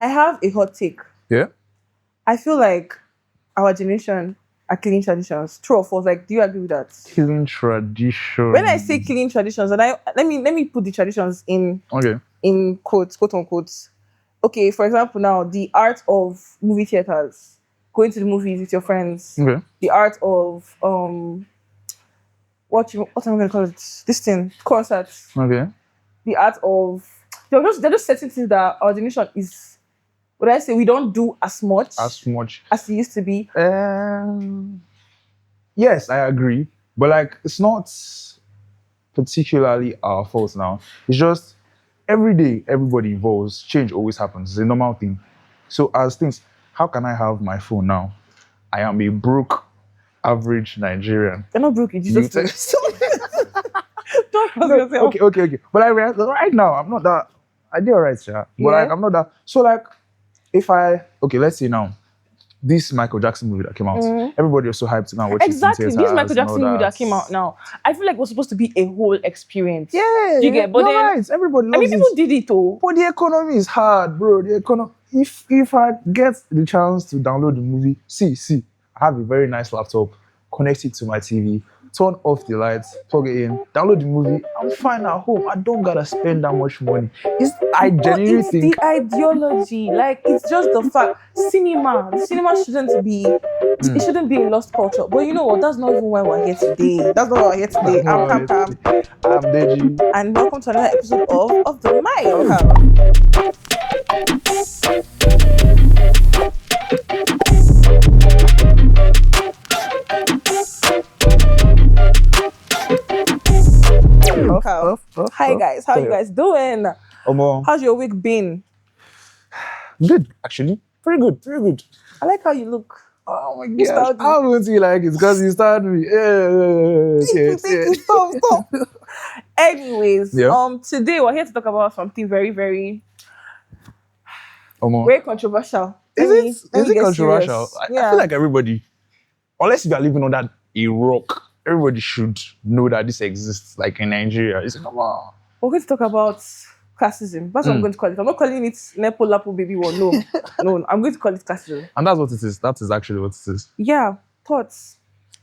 I have a hot take. Yeah. I feel like our generation are killing traditions. True or false? Like, do you agree with that? Killing tradition. When I say killing traditions, and let me put the traditions Okay. in quotes, quote unquote. Okay, for example, now the art of movie theaters, going to the movies with your friends, Okay. the art of what am I gonna call it? This thing, concerts, Okay. the art of they're just certain things that our generation is. Would I say we don't do as much As much. as it used to be? Yes, I agree. But like, it's not particularly our fault now. It's just every day everybody evolves. Change always happens. It's a normal thing. So as things, how can I have my phone now? I am a broke, average Nigerian. They're not broke. You just don't force yourself. Okay. But I realize that right now I'm not that. I did alright, yeah. But like Yeah. I'm not that. So like, if I let's say now, this Michael Jackson movie that came out, everybody was so hyped to go and watch Exactly. it in This theaters Michael and all Jackson movie that came out now, I feel like it was supposed to be a whole experience. Yeah, Do you get? But you're then right. Everybody I loves mean, people it. did it though. But the economy is hard, bro. The economy. If I get the chance to download the movie, see, I have a very nice laptop, connect it to my TV, turn off the lights, plug it in, download the movie. I'm fine at home. I don't gotta spend that much money. I But genuinely it's think the ideology. Like it's just the fact. Cinema shouldn't be. It shouldn't be a lost culture. But you know what? That's not even why we're here today. That's not why we're here today. I'm Cam Cam, I'm Deji. and welcome to another episode of the Mic. Hi guys, how you guys doing? How's your week been? Good, actually. Very good. I like how you look. Oh my You gosh. styled me. How would you like it? Because you started me. Thank you. Stop. Anyways, Yeah. today we're here to talk about something very, very, Omo. very controversial. Is it get controversial? serious. I feel like everybody, unless you are living under a rock, everybody should know that this exists. Like in Nigeria, it's normal. We're going to talk about classism. That's what I'm going to call it. I'm not calling it Nepo, Lapo, baby one. No, I'm going to call it classism. And that's what it is. That is actually what it is. Yeah, thoughts.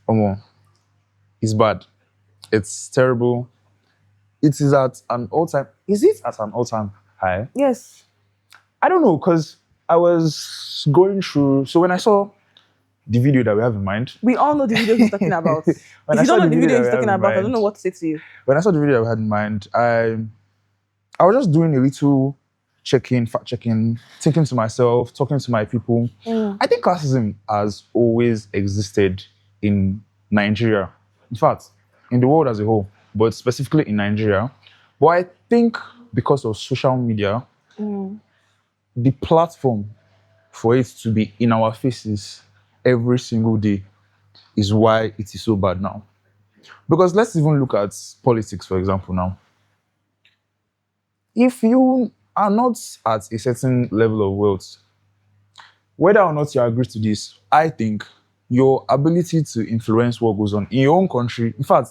Omo, it's bad. It's terrible. It is at an all-time. Is it at an all-time high? Yes. I don't know, because I was going through. So when I saw the video that we have in mind, we all know the video he's talking about. If you don't know the video he's talking about, I don't know what to say to you. When I saw the video that we had in mind, I was just doing a little checking, fact checking, thinking to myself, talking to my people. I think classism has always existed in Nigeria. In fact, in the world as a whole, but specifically in Nigeria. But I think because of social media, the platform for it to be in our faces every single day is why it is so bad now. Because let's even look at politics, for example, now. If you are not at a certain level of wealth, whether or not you agree to this, I think your ability to influence what goes on in your own country, in fact,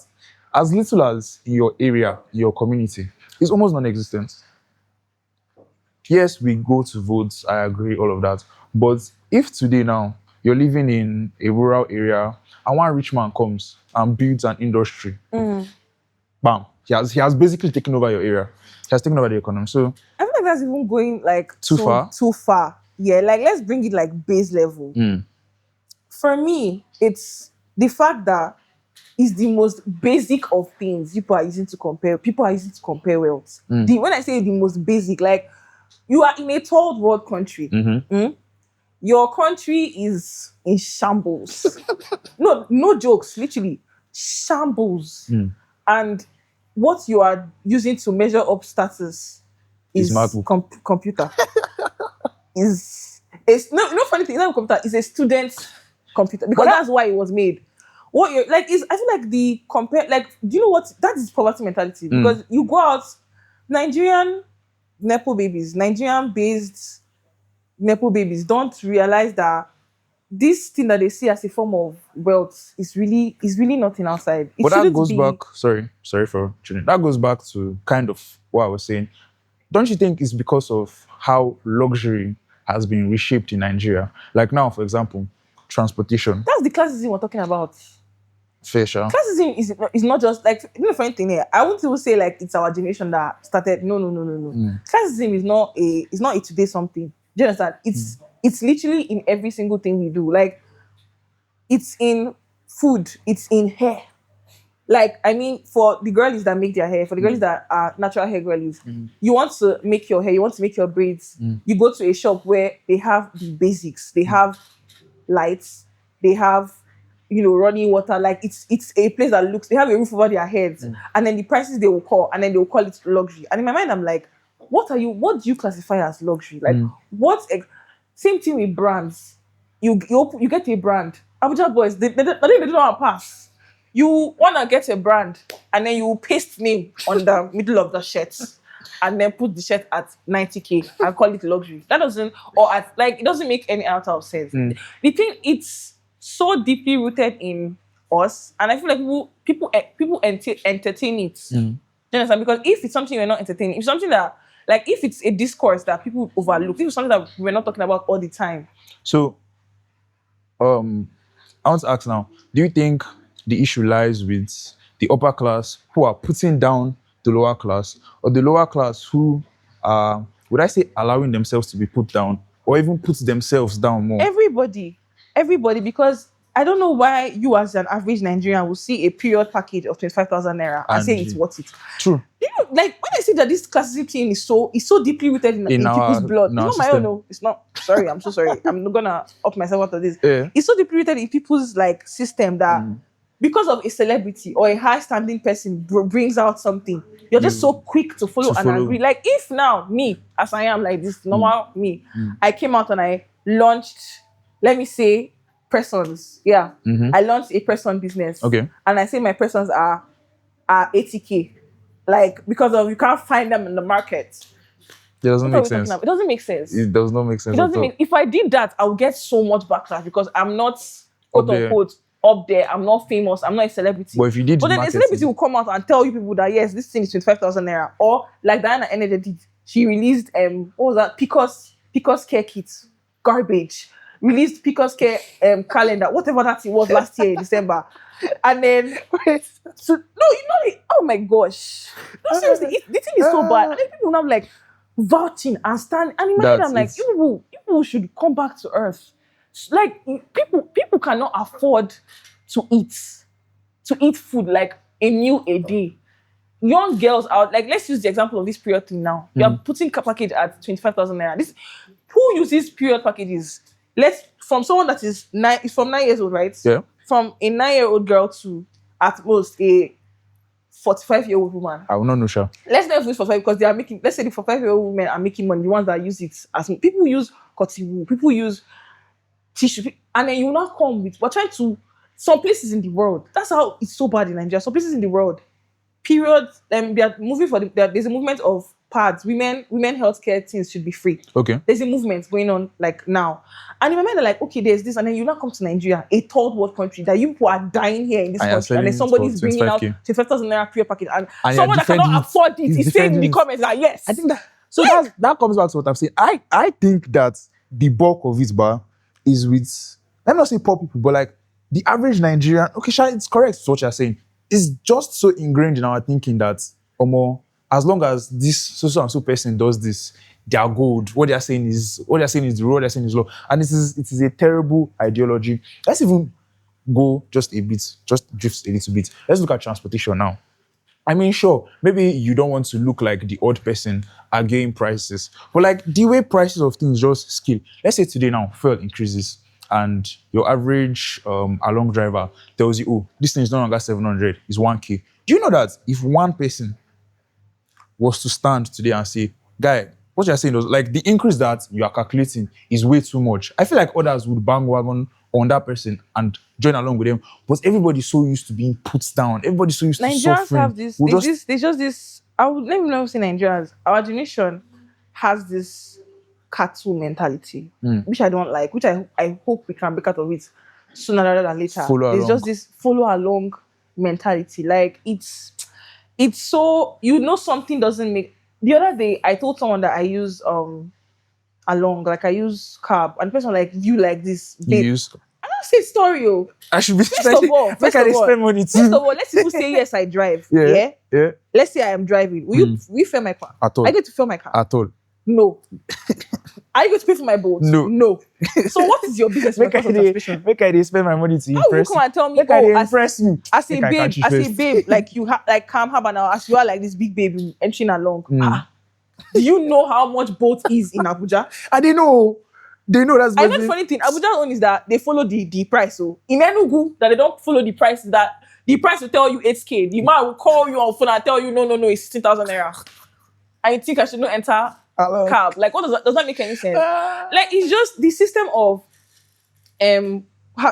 as little as in your area, your community, is almost non-existent. Yes, we go to vote, I agree, all of that. But if today now, you're living in a rural area and one rich man comes and builds an industry, bam, he has basically taken over your area. He has taken over the economy. So I feel like that's even going like too far. Yeah, like let's bring it like base level. For me, it's the fact that it's the most basic of things people are using to compare. People are using to compare wealth. When I say the most basic, like you are in a third world country. Your country is in shambles. No jokes, literally shambles. And what you are using to measure up status is computer. No funny thing, it's not a computer, it's a student's computer. Because that's why it was made. What you're like is, I feel like do you know what? That is poverty mentality. Because you go out, Nigerian Nepo babies, Nigerian-based Nepo babies don't realize that this thing that they see as a form of wealth is really nothing outside. But that goes back, sorry for changing. That goes back to kind of what I was saying. Don't you think it's because of how luxury has been reshaped in Nigeria. Like now, for example, transportation. That's the classism we're talking about. Fair share. Classism is not just like, you know, funny thing here. I won't even say like it's our generation that started. No, no, no, no, no. Classism is not a today something. Do you understand? It's literally in every single thing we do. Like, it's in food, it's in hair. Like, I mean, for the girlies that make their hair, for the girlies that are natural hair girlies, you want to make your hair, you want to make your braids, you go to a shop where they have the basics. They have lights, they have, you know, running water. Like, it's a place that looks, they have a roof over their heads, and then the prices they will call, and then they will call it luxury. And in my mind, I'm like, what do you classify as luxury? Like, same thing with brands. You get a brand. Abuja boys, they don't want to pass. You want to get a brand, and then you paste name on the middle of the shirt, and then put the shirt at 90K and call it luxury. That doesn't, or at, like, it doesn't make any out of sense. The thing, it's so deeply rooted in us, and I feel like people entertain it. Do you understand? Because if it's something you're not entertaining, if it's something that, like, if it's a discourse that people overlook, if it's something that we're not talking about all the time. So, I want to ask now, do you think the issue lies with the upper class who are putting down the lower class, or the lower class who are, would I say, allowing themselves to be put down, or even put themselves down more? Everybody, because I don't know why you as an average Nigerian will see a period package of 25,000 naira and say it's worth it. True. You know, like, when I say that this classism thing is so deeply rooted in people's blood. It's not my own. No, it's not. Sorry, I'm so sorry. I'm not gonna up myself out of this. Yeah. It's so deeply rooted in people's, like, system that because of a celebrity or a high-standing person brings out something, you're just so quick to follow and agree. Like, if now me, as I am, like this normal me, I came out and I launched, let me say, persons. Yeah, I launched a person business. Okay. And I say my persons are 80K. Like, because of, you can't find them in the market. It doesn't make sense. It doesn't make sense. It does not make sense. It doesn't make, if I did that, I would get so much backlash because I'm not, quote unquote, up there. I'm not famous. I'm not a celebrity. But if you did, but then a celebrity will come out and tell you people that, yes, this thing is 25,000 naira. Or like Diana Energy did, she released what was that? Picos Care Kits, garbage. Released Picos Care calendar, whatever that it was last year in December. And then so no, you know, oh my gosh. No, seriously, the thing is so bad. And then people now like vouching and stand. And in my head, I'm like, you people should come back to earth. Like, people cannot afford to eat food like a meal a day. Young girls out, like, let's use the example of this period thing now. You are putting a package at 25,000 naira. Who uses period packages? From someone that is from 9 years old, right? Yeah. From a 9-year-old girl to at most a 45-year-old woman. I will not know, sure. Let's not use 45 because they are making, let's say the 45-year-old women are making money, the ones that use it as people use cotton wool, people use tissue, and then you not come with, we're trying to, some places in the world, that's how it's so bad in Nigeria. Some places in the world, period, they are moving for there's a movement of pads, women healthcare things should be free. Okay. There's a movement going on like now. And in my mind, they're like, okay, there's this, and then you now come to Nigeria, a third world country, that you people are dying here in this country, and then somebody's bringing out 25,000 naira period package, and someone that cannot afford it is saying in the comments that, yes. I think that, so that comes back to what I'm saying. I think that the bulk of it, is with, let me not say poor people, but like the average Nigerian, okay, Sha, it's correct, it's what you're saying. It's just so ingrained in our thinking that, as long as this so and so person does this, they are good. What they are saying is the rule, what they are saying is law. And it is a terrible ideology. Let's even go just drift a little bit. Let's look at transportation now. I mean, sure, maybe you don't want to look like the odd person arguing prices, but like the way prices of things just scale. Let's say today now, fuel increases, and your average along driver tells you, oh, this thing is no longer 700, it's 1K. Do you know that if one person was to stand today and say, guy, what you're saying is like the increase that you are calculating is way too much, I feel like others would bang wagon on that person and join along with them. But everybody's so used to being put down. Everybody's so used to suffering. Nigerians have this. There's just this. I would let me know say Nigerians. Our generation has this cattle mentality, which I don't like. Which I hope we can break out of it sooner rather than later. There's just this follow along mentality. Like it's so, something doesn't make. The other day I told someone that I use along. Like I use cab, and the person like you like this, babe. You use. I don't say story, oh. I should be First of all, spend money first of too. all, let's even say yes, I drive. Yeah. Let's say I am driving. Will you fill my car? At all. I get to fill my car. At all. No. Are you going to pay for my boat? No. So what is your business? Make I spend my money to How will you impress come and tell me? Make I impress you. As a babe, like you have like calm have now. As you are like this big baby entering along. Do you know how much boat is in Abuja? I didn't know. They know that's. I know the funny thing. Abuja own is that they follow the price. So in Enugu, that they don't follow the price. That the price will tell you 8K. The man will call you on phone and tell you no, it's 16,000 naira. And you think I should not enter cab? Like what does that make any sense? Like it's just the system of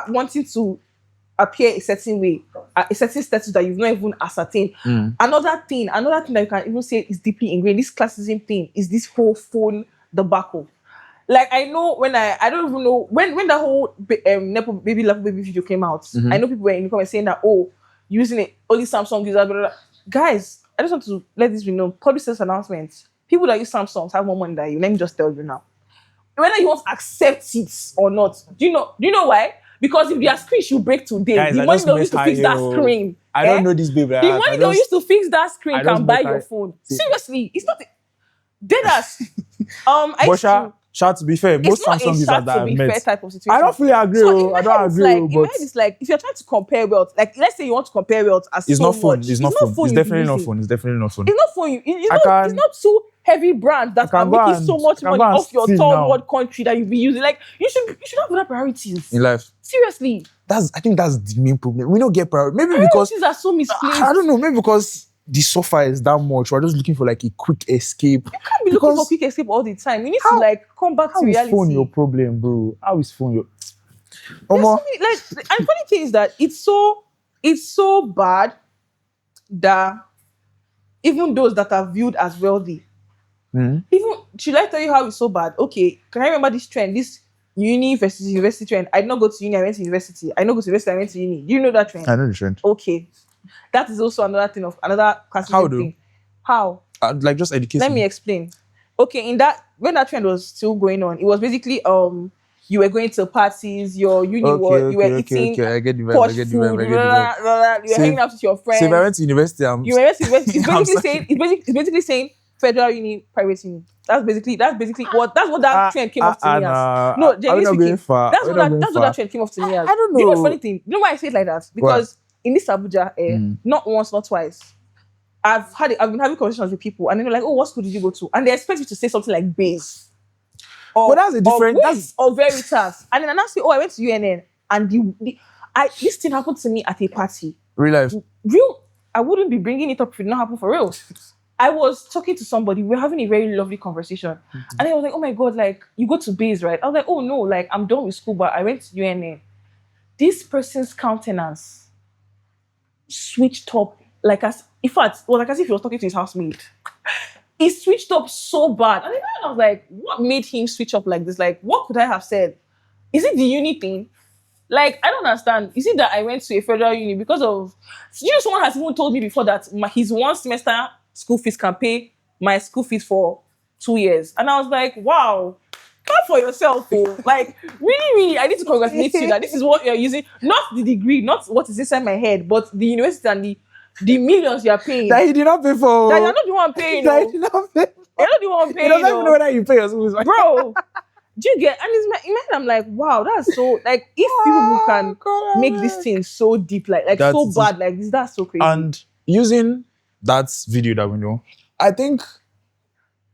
wanting to appear a certain way, a certain status that you've not even ascertained. Another thing that you can even say is deeply ingrained. This classism thing is this whole phone debacle. Like I know when I don't even know when the whole Nepo baby Lapo baby video came out. I know people were in the comments saying that using it only Samsung users. Blah, blah, blah. Guys, I just want to let this be known. Public service announcements. People that use Samsungs have more money than you. Let me just tell you now. Whether you want to accept it or not, do you know why? Because if their screen should break today, Guys, the money they used to fix that screen. I don't know this baby. The money they used to fix that screen can buy your phone. Seriously, it's not dead ass. Shout to be fair, most Samsung users that I've met. Type of situation. I don't fully agree. So I don't agree. But it's like if you're trying to compare wealth, like let's say you want to compare wealth as it's so not phone. much. It's not phone. It's definitely not phone. It's definitely not phone. It's not phone. It's not so heavy brand that can make you so much money off your third world country that you be using. Like you should have other priorities in life. Seriously. I think that's the main problem. We don't get priority. Maybe priorities because are so misplaced. I don't know. Maybe because the suffer is that much. We're just looking for like a quick escape. You can't be looking for quick escape all the time. You need to like come back to reality. How is phone your problem, bro? How is phone your? And funny thing is that it's so bad that even those that are viewed as wealthy, even should I tell you how it's so bad? Okay, can I remember this trend? This university trend. I did not go to uni. I went to university. I did not go to university. I went to uni. Do you know that trend? I know the trend. Okay. That is also another thing of another classical thing. How? Like just education. Let me explain. Okay, when that trend was still going on, it was basically you were going to parties, your uni you were eating I get the vibe, posh food, you were hanging out with your friends. So if I went to university, it's basically saying federal uni, private uni. That's what that trend came off to me as. No, genuinely speaking, that's what that trend came off to me as. I don't know. You know the funny thing? You know why I say it like that? Because in this Abuja, not once, not twice, I've been having conversations with people, and they're like, "Oh, what school did you go to?" And they expect you to say something like base. But that's a different. Or Veritas, and then I say, "Oh, I went to UNN," and this thing happened to me at a party. Real life. I wouldn't be bringing it up if it did not happen for real. I was talking to somebody. We were having a very lovely conversation, and I was like, "Oh my god, like you go to base, right?" I was like, "Oh no, like I'm done with school, but I went to UNN." This person's countenance switched up like as if he was talking to his housemate. He switched up so bad. And I was like, what made him switch up like this? Like, what could I have said? Is it the uni thing? Like, I don't understand. Is it that I went to a federal uni because of... someone has even told me before that his one semester school fees can pay my school fees for 2 years. And I was like, wow, clap for yourself. Like, really, I need to congratulate you that this is what you're using. Not the degree, not what is inside my head, but the university and the millions you are paying. That he did not pay for. That you're not the one paying. That he did not pay for. You're not the one paying. He doesn't even know whether you pay your school fees. Bro, do you get? And in my mind, I'm like, wow, that's so, like, if people can make this thing so deep, like so bad like this, that's so crazy. And using that video that we know, I think,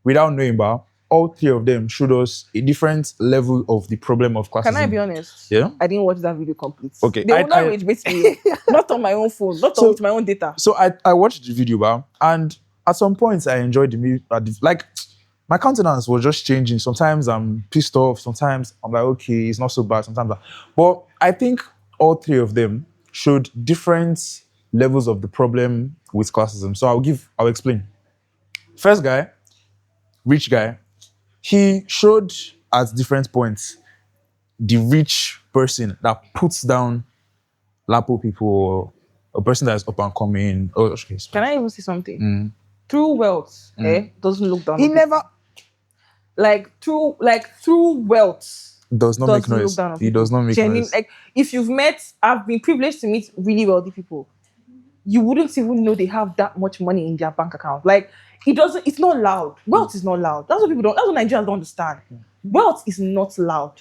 without knowing about, all three of them showed us a different level of the problem of classism. Can I be honest? Yeah. I didn't watch that video complete. Okay. They will not rage bait me. Not on my own phone. Not with my own data. So I watched the video, and at some points I enjoyed the music. Like, my countenance was just changing. Sometimes I'm pissed off. Sometimes I'm like, okay, it's not so bad. Sometimes, but I think all three of them showed different levels of the problem with classism. So I'll explain. First guy, rich guy. He showed at different points the rich person that puts down Lapo people or a person that is up and coming. Oh, okay. Can I even say something? True wealth doesn't look down. He never. through wealth Does not make doesn't look noise. down on He people. does not make Genuine, noise. like if you've met, I've been privileged to meet really wealthy people. You wouldn't even know they have that much money in their bank account. Like it's not loud. Wealth is not loud. That's what people don't. That's what Nigerians don't understand. Wealth is not loud.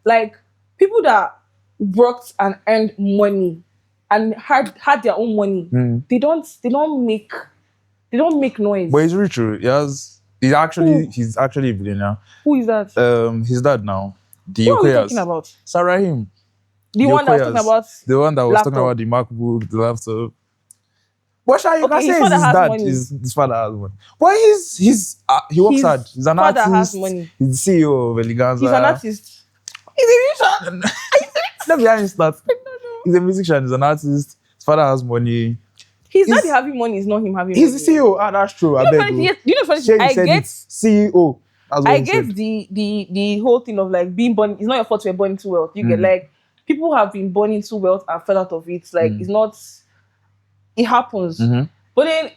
Like people that worked and earned money and had their own money, they don't make noise. But it's really true. He's actually a billionaire. Who is that? His dad now. The What are we Okoyas. talking about? Sarahim. The one that was talking about The one that was talking laptop. about the MacBook, the laptop. But you Okay, can his say father his has dad. money. His father has money. But he works His hard. He's an father has artist. money. He's the CEO of Eleganza. He's an artist. He's a musician. Let me hear start. He's a musician. He's an artist. His father has money. His daddy having money is not him having money. He's the CEO. Ah, that's true. I beg you. You know, funny thing, I get CEO. That's what I he get said. the whole thing of like being born. It's not your fault you're born into wealth. You get like people have been born into wealth and fell out of it. Like it's not. It happens. But then,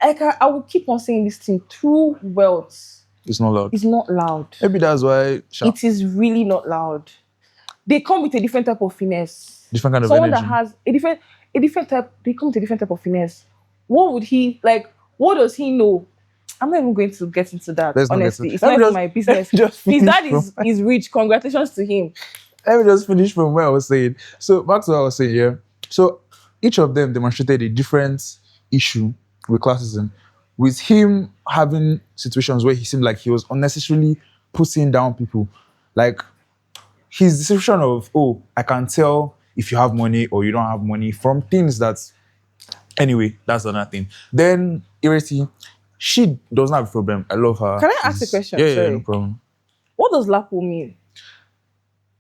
I will keep on saying this thing. True wealth It's not loud. is not loud. Maybe that's why. It is really not loud. They come with a different type of finesse. Different kind of Someone energy. that has a different type. They come with a different type of finesse. What would he like? What does he know? I'm not even going to get into that. Honestly, it's not even my business. His dad is rich. Congratulations to him. Let me just finish from where I was saying. So back to what I was saying here. So each of them demonstrated a different issue with classism, with him having situations where he seemed like he was unnecessarily putting down people. Like his description of, oh, I can tell if you have money or you don't have money from things that, anyway, that's another thing. Then Ireti, she doesn't have a problem. I love her. Can I ask a question? Yeah, no problem. What does Lapo mean?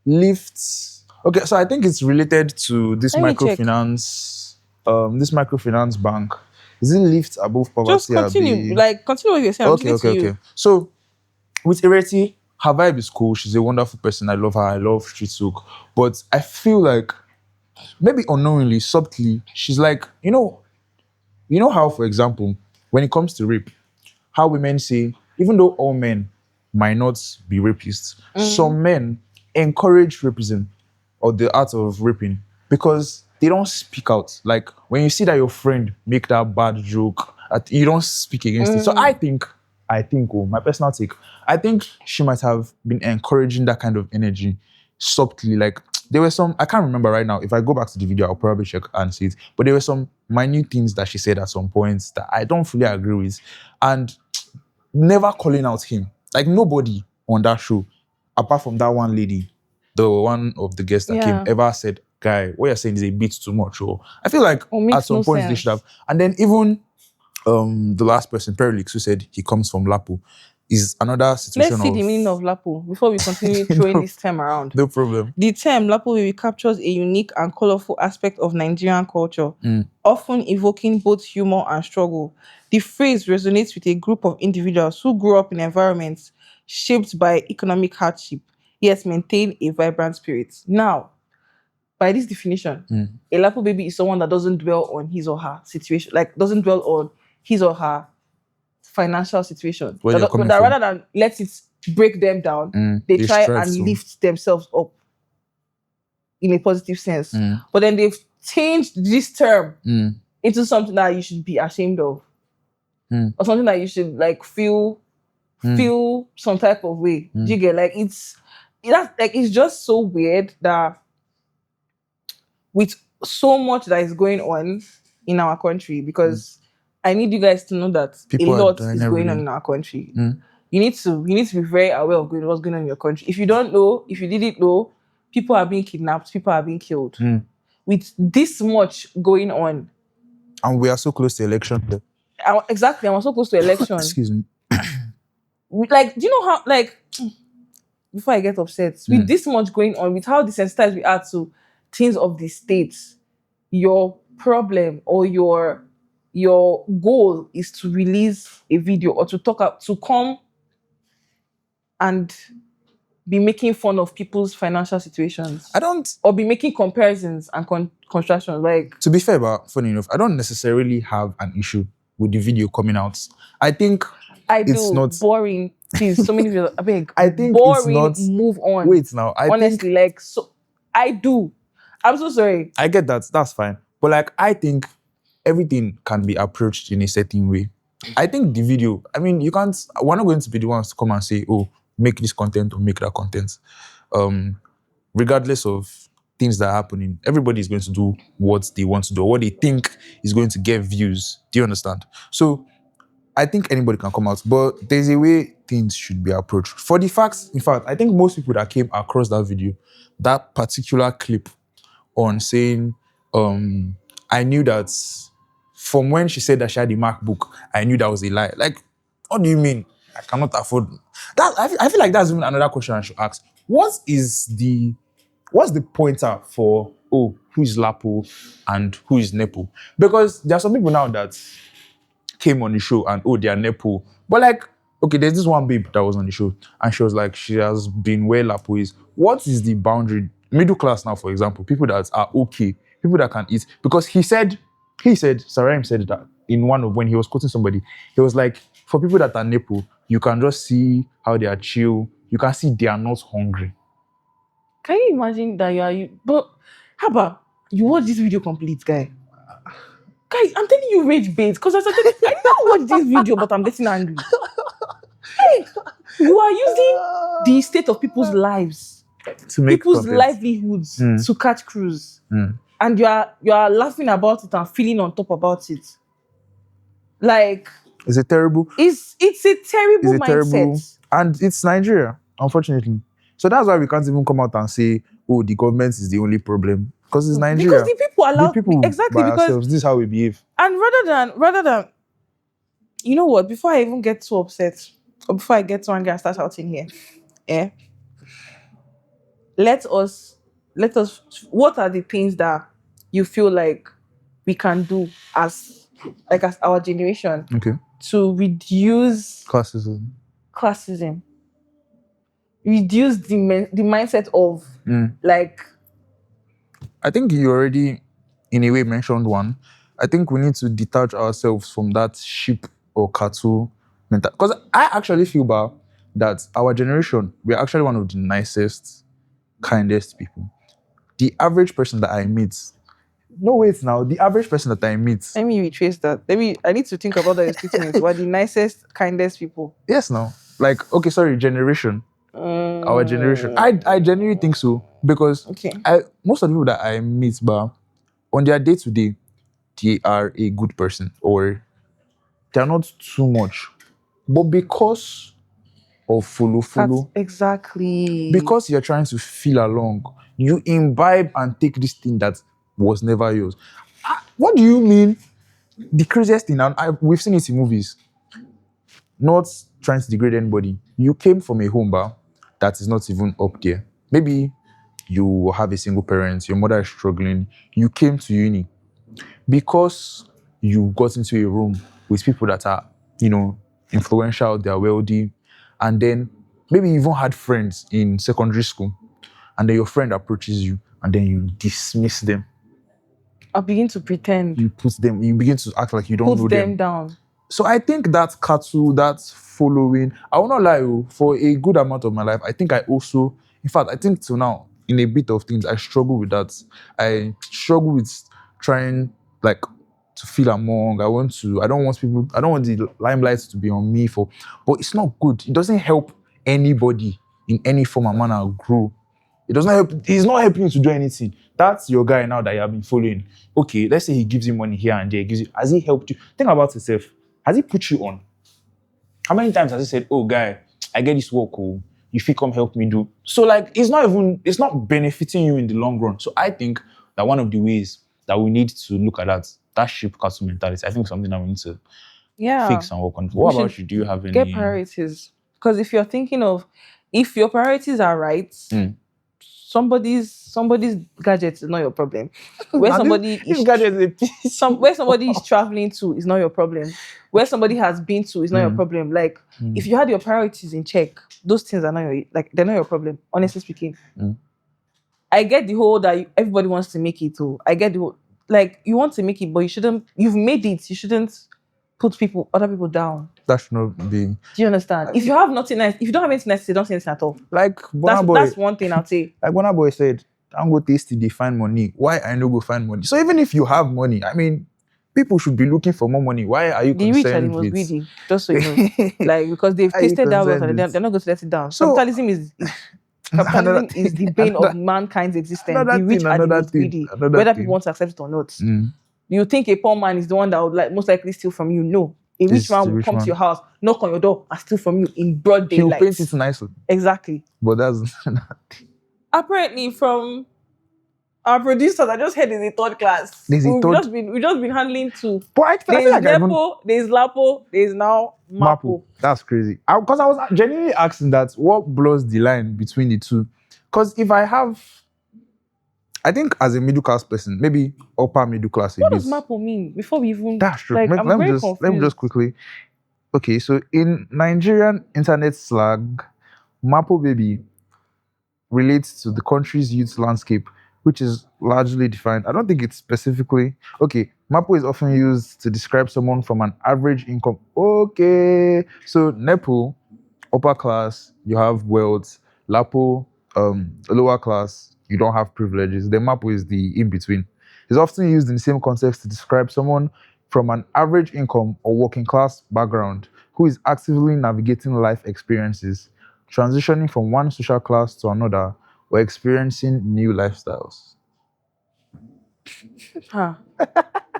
Lifts. Okay, so I think it's related to this Let me microfinance. This microfinance bank. Is it lift above poverty? Just continue. Continue what you're saying. Okay. So with Ireti, her vibe is cool. She's a wonderful person. I love her. I love Street Sook. But I feel like maybe unknowingly, subtly, she's like, you know how, for example, when it comes to rape, how women say, even though all men might not be rapists, some men encourage rapism or the art of raping because they don't speak out. Like when you see that your friend make that bad joke, you don't speak against it. So I think, my personal take, I think she might have been encouraging that kind of energy subtly. Like there were some, I can't remember right now. If I go back to the video, I'll probably check and see it. But there were some minute things that she said at some points that I don't fully agree with. And never calling out him. Like nobody on that show, apart from that one lady, the one of the guests that came, ever said, guy, what you're saying is a bit too much. Or I feel like at some point they should have. And then even the last person, Perlix, who said he comes from Lapo, is another situation. Let's see the meaning of Lapo before we continue throwing this term around. No problem. The term Lapo captures a unique and colorful aspect of Nigerian culture, often evoking both humor and struggle. The phrase resonates with a group of individuals who grew up in environments shaped by economic hardship, yet maintain a vibrant spirit. Now, by this definition, a Lapo baby is someone that doesn't dwell on his or her situation, like doesn't dwell on his or her financial situation. Rather than let it break them down, they try and lift themselves up in a positive sense. But then they've changed this term into something that you should be ashamed of. Or something that you should like feel some type of way. Do you get like it's just so weird that with so much that is going on in our country, because I need you guys to know that a lot is going on in our country. You need to be very aware of what's going on in your country. If you don't know, if you didn't know, people are being kidnapped, people are being killed. With this much going on. And we are so close to election. Exactly, I'm so close to election. Excuse me. Like, do you know how, like, before I get upset, with this much going on, with how desensitized we are to things of the states, your problem or your goal is to release a video or to come and be making fun of people's financial situations. Or be making comparisons and constructions. Like, to be fair, but funny enough, I don't necessarily have an issue with the video coming out. I think it's not boring. Please, so many videos. I beg. I think it's Boring. not. Move on. Wait now. Honestly, like so. I do. I'm so sorry. I get that. That's fine. But like, I think everything can be approached in a certain way. I think the video, I mean, you can't, we're not going to be the ones to come and say, oh, make this content or make that content. Regardless of things that are happening, everybody is going to do what they want to do or what they think is going to get views. Do you understand? So I think anybody can come out, but there's a way things should be approached. For the facts, in fact, I think most people that came across that video, that particular clip on saying, I knew that from when she said that she had the MacBook, I knew that was a lie. Like, what do you mean? I cannot afford that. I feel like that's even another question I should ask. What's the pointer for, oh, who is Lapo and who is Nepo? Because there are some people now that came on the show and, oh, they are Nepo. But like, okay, there's this one babe that was on the show and she was like, she has been where Lapo is. What is the boundary? Middle class now, for example, people that are okay, people that can eat. Because he said, Saraim said that in one of, when he was quoting somebody, he was like, for people that are Nepo, you can just see how they are chill. You can see they are not hungry. Can you imagine that but how about you watch this video complete, guy? Guy, I'm telling you rage bait because I don't watch this video, but I'm getting angry. Hey, you are using the state of people's lives, To make people's content. livelihoods to catch cruise. And you are laughing about it and feeling on top about it. Like It's a terrible. it's a terrible mindset. And it's Nigeria, unfortunately. So that's why we can't even come out and say, oh, the government is the only problem. Because it's Nigeria. Because the people allow exactly by because ourselves, this is how we behave. and rather than you know what, before I even get too upset or before I get too angry and start shouting here, let us what are the things that you feel like we can do as our generation Okay. to reduce Classism. reduce the mindset of like I think you already, in a way, mentioned one. I think we need to detach ourselves from that sheep or cattle mentality. Because I actually feel bad that our generation, we're actually one of the nicest, kindest people. The average person that I meet, no, wait now, the average person that I meet, let me retrace that. I need to think about that statement. We're the nicest, kindest people. yes, now, like, okay, sorry, generation. Our generation. I genuinely think so. Because Okay. most of the people that I meet, but on their day-to-day, they are a good person or they're not too much. But because of follow, That's exactly because you're trying to feel along, you imbibe and take this thing that was never yours. What do you mean? The craziest thing, and we've seen it in movies, not trying to degrade anybody. You came from a home bar that is not even up there. Maybe you have a single parent, your mother is struggling, you came to uni because you got into a room with people that are, influential, they're wealthy, and then maybe you even had friends in secondary school, and then your friend approaches you, and then you dismiss them. I begin to pretend. You begin to act like you don't know Put them down. So I think that cattle, that following, I will not lie, for a good amount of my life, I think I also, in fact, I think till now, in a bit of things, I struggle with that. I struggle with trying, like, to feel among. I don't want the limelight to be on me but it's not good. It doesn't help anybody in any form or manner grow. It does not help. He's not helping you to do anything. That's your guy now that you have been following. Okay, let's say he gives you money here and there. Has he helped you? Think about yourself. Has he put you on? How many times has he said, oh, guy, I get this work, you feel come help me do? So, like, it's not benefiting you in the long run. So, I think that one of the ways that we need to look at that sheep cattle mentality, I think is something that we need to fix and work on. What about you? Do you have any? Get priorities. Because if you're thinking of, if your priorities are right, somebody's gadget is not your problem. Where somebody is traveling to is not your problem. Where somebody has been to is not your problem. Like if you had your priorities in check, those things are not they're not your problem. Honestly speaking, I get the whole that everybody wants to make it. I get the whole, like you want to make it, but you shouldn't. You've made it. You shouldn't put other people down. That should not be. Do you understand? If you have nothing nice, if you don't have anything nice to say, don't say anything at all. Like Burna Boy. That's one thing I'd say. Like Burna Boy said, "I'm go tasty, they find money. Why I no go find money?" So even if you have money, I mean, people should be looking for more money. Why are you the rich are the concerned most with? greedy, just so you know. Like, because they've Why are you tasted that wealth concerned and they're not going to let it down. So- Capitalism is capitalism is the bane of mankind's existence. The rich are the most greedy, whether people want to accept it or not. Mm. You think a poor man is the one that would most likely steal from you? No. A rich It's man the will rich come man. to your house, knock on your door, and steal from you in broad He'll daylight. paint it nicely, Exactly. but that's Apparently, from our producers, I just heard in the third class. There's a third- We've just been handling two. But I feel There's like I even Nepo, there's Lapo, there's now Mapo. That's crazy. Because I was genuinely asking that what blurs the line between the two. Because if I think as a middle class person, maybe upper middle class. What does Mapo mean? Before we even That's true. like, let, I'm let me very just confused. let me just quickly. Okay, so in Nigerian internet slang, Mapo baby relates to the country's youth landscape, which is largely defined. I don't think it's specifically okay. Mapo is often used to describe someone from an average income. Okay, so Nepo, upper class, you have wealth. Lapo, lower class, you don't have privileges. The Mapo is the in between. It's often used in the same context to describe someone from an average income or working class background who is actively navigating life experiences, transitioning from one social class to another, or experiencing new lifestyles. Huh.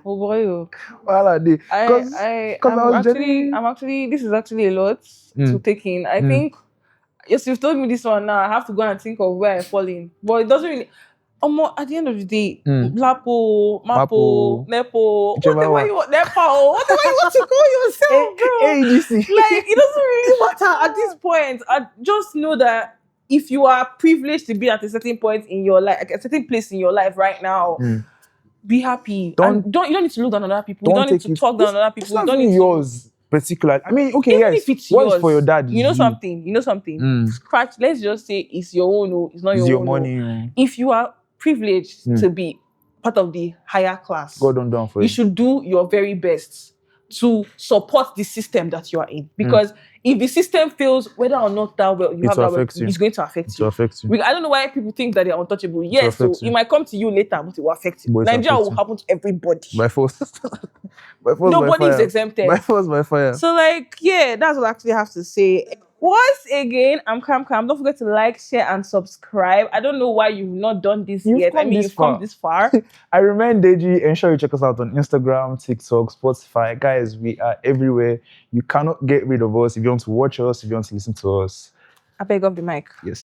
Oh boy. Oh. Well, I did. I'm actually this is actually a lot to take in. I think yes, you've told me this one now. I have to go and think of where I fall in. But it doesn't really at the end of the day, Lapo, Mapo, Nepo, whatever you want, Nepo, whatever you want to call yourself, bro. Like, it doesn't really matter at this point. I just know that if you are privileged to be at a certain point in your life, like a certain place in your life right now, be happy. You don't need to look down on other people. You don't need to talk down on other people. It's not you don't even need yours particular. I mean, okay, even yes. if it's What's yours, for your dad? You know something. Scratch. Let's just say it's your own. Oh, it's not It's your your own. money. Oh. If you are privileged to be part of the higher class, God don't down for you should do your very best to support the system that you are in. Because if the system fails, whether or not that well you have that well, it's going to affect you. I don't know why people think that they're untouchable. Yes, so it might come to you later, but it will affect you. Nigeria will happen to everybody. By force. Nobody is exempted. By force, by fire. So that's what I actually have to say. Once again, I'm Cam. Don't forget to like, share, and subscribe. I don't know why you've not done this yet. You've come this far. I remind Deji, ensure you check us out on Instagram, TikTok, Spotify. Guys, we are everywhere. You cannot get rid of us if you want to watch us, if you want to listen to us. I beg of the mic. Yes.